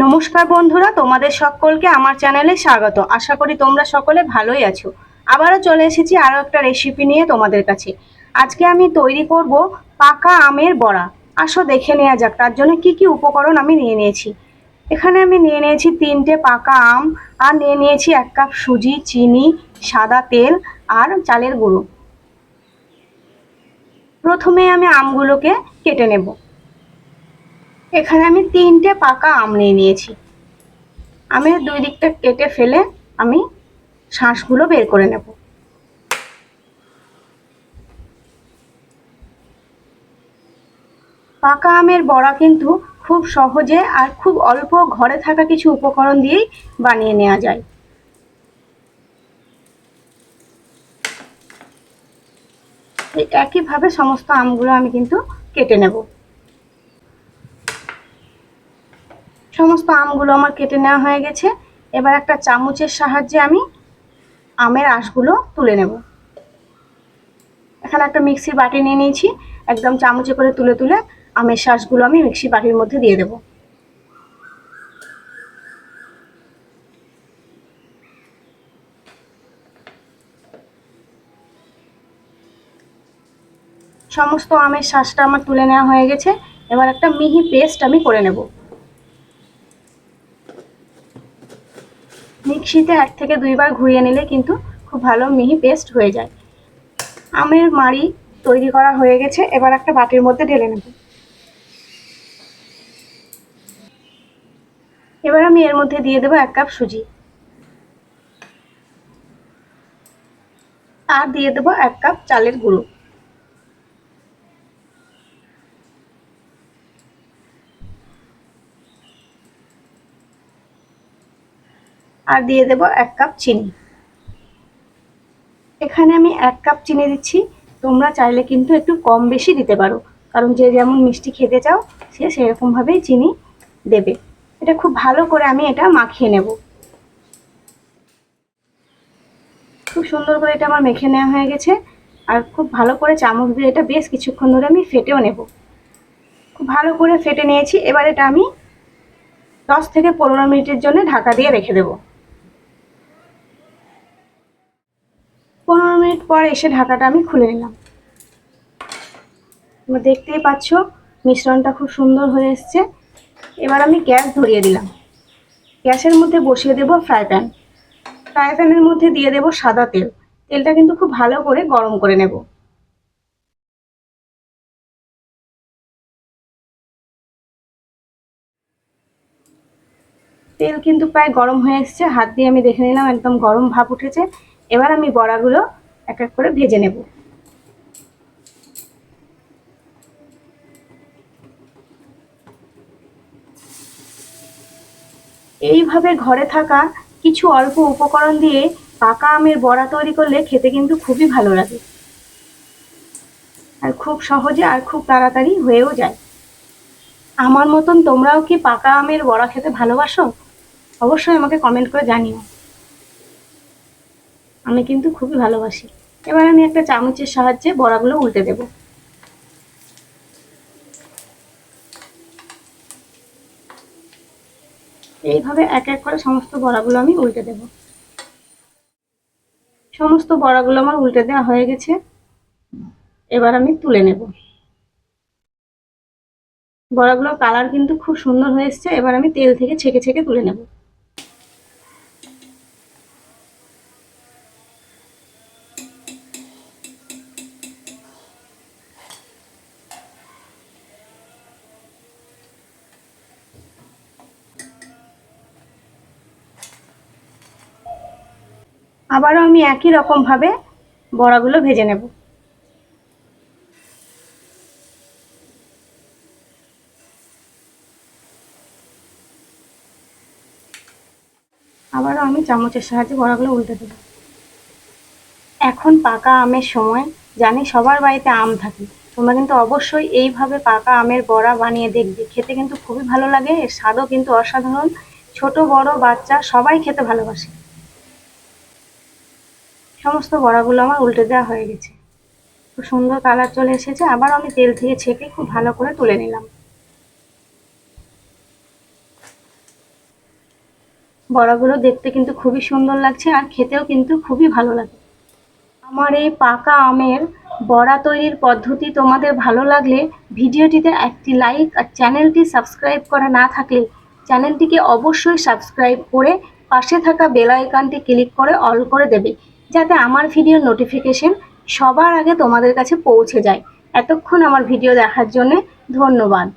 নমস্কার বন্ধুরা, তোমাদের সকলকে আমার চ্যানেলে স্বাগত। আশা করি তোমরা সকলে ভালোই আছো। আবারও চলে এসেছি আরও একটা রেসিপি নিয়ে তোমাদের কাছে। আজকে আমি তৈরি করব পাকা আমের বড়া। আসো দেখে নেওয়া যাক তার জন্য কি কি উপকরণ আমি নিয়ে নিয়েছি। এখানে আমি নিয়ে নিয়েছি 3টে পাকা আম, আর নিয়ে নিয়েছি 1 কাপ সুজি, চিনি, সাদা তেল আর চালের গুঁড়ো। প্রথমে আমি আমগুলোকে কেটে নেব। এখানে আমি 3টে পাকা আম নিয়ে নিয়েছি। আমের দুই দিকটা কেটে ফেলে আমি শাঁসগুলো বের করে নেব। পাকা আমের বড়া কিন্তু খুব সহজে আর খুব অল্প ঘরে থাকা কিছু উপকরণ দিয়েই বানিয়ে নেওয়া যায়। এই একইভাবে সমস্ত আমগুলো আমি কিন্তু কেটে নেব। সমস্ত আমগুলো আমার কেটে নেওয়া হয়ে গেছে। এবার একটা চামচের সাহায্যে আমি আমের আঁশগুলো তুলে নেব। এখানে একটা মিক্সির বাটি নিয়ে নিয়েছি। একদম চামচে করে তুলে তুলে আমের শাঁসগুলো আমি মিক্সি বাটির মধ্যে দিয়ে দেব। সমস্ত আমের শাঁসটা আমার তুলে নেওয়া হয়ে গেছে। এবার একটা মিহি পেস্ট আমি করে নেব। মিক্সিতে 1 থেকে 2 বার ঘুরিয়ে নিলে কিন্তু খুব ভালো মিহি পেস্ট হয়ে যায়। আমের মাড়ি তৈরি করা হয়ে গেছে। এবার একটা বাটির মধ্যে ঢেলে নেব। এবার আমি এর মধ্যে দিয়ে দেবো 1 কাপ সুজি, আর দিয়ে দেবো 1 কাপ চালের গুঁড়ো, আর দিয়ে দেবো 1 কাপ চিনি। এখানে আমি 1 কাপ চিনি দিচ্ছি। তোমরা চাইলে কিন্তু একটু কম বেশি দিতে পারো, কারণ যে যেমন মিষ্টি খেতে চাও সে সেরকম ভাবেই চিনি দেবে। এটা খুব ভালো করে আমি এটা মাখিয়ে নেব। খুব সুন্দর করে এটা আমার মেখে নেওয়া হয়ে গেছে। আর খুব ভালো করে চামচ দিয়ে এটা বেশ কিছুক্ষণ ধরে আমি ফেটেও নেব। খুব ভালো করে ফেটে নিয়েছি। এবার এটা আমি 10 থেকে 15 মিনিটের জন্য ঢাকা দিয়ে রেখে দেব। 15 মিনিট পর এসে ঢাকাটা আমি খুলে নিলাম। তোমরা দেখতেই পাচ্ছ মিশ্রণটা খুব সুন্দর হয়ে এসছে। এবার আমি গ্যাস ধরিয়ে দিলাম। গ্যাসের মধ্যে বসিয়ে দেব ফ্রাই প্যান। ফ্রাই প্যানের মধ্যে দিয়ে দেব সাদা তেল। তেলটা কিন্তু খুব ভালো করে গরম করে নেব। তেল কিন্তু প্রায় গরম হয়ে এসছে। হাত দিয়ে আমি দেখে নিলাম একদম গরম ভাব উঠেছে। এবার আমি বড়াগুলো এক এক করে ভেজে নেব। এইভাবে ঘরে থাকা কিছু অল্প উপকরণ দিয়ে পাকা আমের বড়া তৈরি করলে খেতে কিন্তু খুবই ভালো লাগে, আর খুব সহজে আর খুব তাড়াতাড়ি হয়েও যায়। আমার মতন তোমরাও কি পাকা আমের বড়া খেতে ভালোবাসো? অবশ্যই আমাকে কমেন্ট করে জানিও। আমি কিন্তু খুবই ভালোবাসি। এবার আমি একটা চামচের সাহায্যে বড়াগুলো উল্টে দেব। এইভাবে এক এক করে সমস্ত বড়াগুলো আমি উল্টে দেব। সমস্ত বড়াগুলো আমার উল্টে দেওয়া হয়ে গেছে। এবার আমি তুলে নেব। বড়াগুলোর কালার কিন্তু খুব সুন্দর হয়ে এসছে। এবার আমি তেল থেকে ছেঁকে ছেঁকে তুলে নেব। আবারও আমি একই রকম ভাবে বড়াগুলো ভেজে নেব। আবারও আমি চামচের সাহায্যে বড়াগুলো উল্টে দেব। এখন পাকা আমের সময়, জানি সবার বাড়িতে আম থাকে। তোমরা কিন্তু অবশ্যই এইভাবে পাকা আমের বড়া বানিয়ে দেখবে। খেতে কিন্তু খুবই ভালো লাগে। এর স্বাদও কিন্তু অসাধারণ। ছোট বড় বাচ্চা সবাই খেতে ভালোবাসে। সমস্ত বড়াগুলো আমার উল্টে দেওয়া হয়ে গেছে। খুব সুন্দর কালার চলে এসেছে। আবার আমি তেল থেকে ছেঁকে খুব ভালো করে তুলে নিলাম। বড়াগুলো দেখতে কিন্তু খুবই সুন্দর লাগছে আর খেতেও কিন্তু খুবই ভালো লাগে। আমার এই পাকা আমের বড়া তৈরির পদ্ধতি তোমাদের ভালো লাগলে ভিডিওটিতে একটি লাইক আর চ্যানেলটি সাবস্ক্রাইব করা না থাকলে চ্যানেলটিকে অবশ্যই সাবস্ক্রাইব করে পাশে থাকা বেল আইকনটি ক্লিক করে অল করে দেবে, যাতে আমার ভিডিওর নোটিফিকেশন সবার আগে তোমাদের কাছে পৌঁছে যায়। এতক্ষণ আমার ভিডিও দেখার জন্য ধন্যবাদ।